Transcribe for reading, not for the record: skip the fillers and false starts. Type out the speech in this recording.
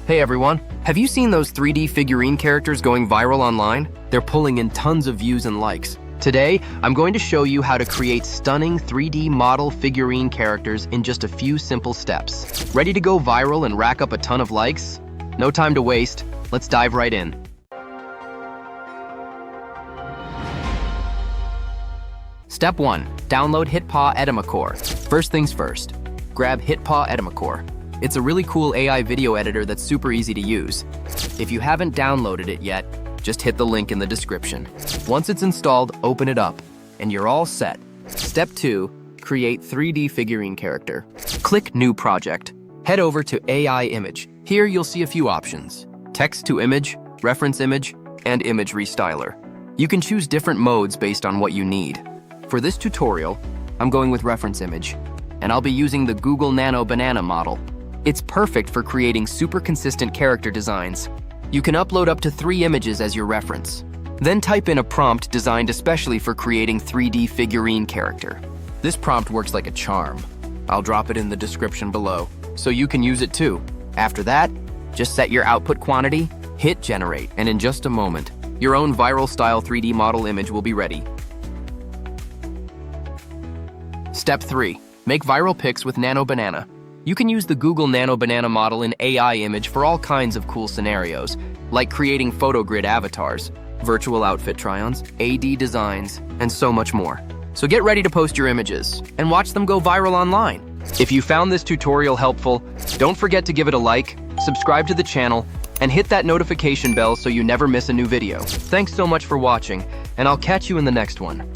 Hey everyone, have you seen those 3D figurine characters going viral online? They're pulling in tons of views and likes. Today, I'm going to show you how to create stunning 3D model figurine characters in just a few simple steps. Ready to go viral and rack up a ton of likes? No time to waste, let's dive right in. Step 1. Download HitPaw Edimakor. First things first, grab HitPaw Edimakor. It's a really cool AI video editor that's super easy to use. If you haven't downloaded it yet, just hit the link in the description. Once it's installed, open it up, and you're all set. Step 2. Create 3D figurine character. Click New Project. Head over to AI Image. Here you'll see a few options: text to image, reference image, and image restyler. You can choose different modes based on what you need. For this tutorial, I'm going with reference image, and I'll be using the Google Nano Banana model. It's perfect for creating super consistent character designs. You can upload up to 3 images as your reference. Then type in a prompt designed especially for creating 3D figurine character. This prompt works like a charm. I'll drop it in the description below, so you can use it too. After that, just set your output quantity, hit generate, and in just a moment, your own viral style 3D model image will be ready. Step 3. Make viral pics with Nano Banana. You can use the Google Nano Banana model in AI image for all kinds of cool scenarios, like creating photo grid avatars, virtual outfit try-ons, AD designs, and so much more. So get ready to post your images and watch them go viral online. If you found this tutorial helpful, don't forget to give it a like, subscribe to the channel, and hit that notification bell so you never miss a new video. Thanks so much for watching, and I'll catch you in the next one.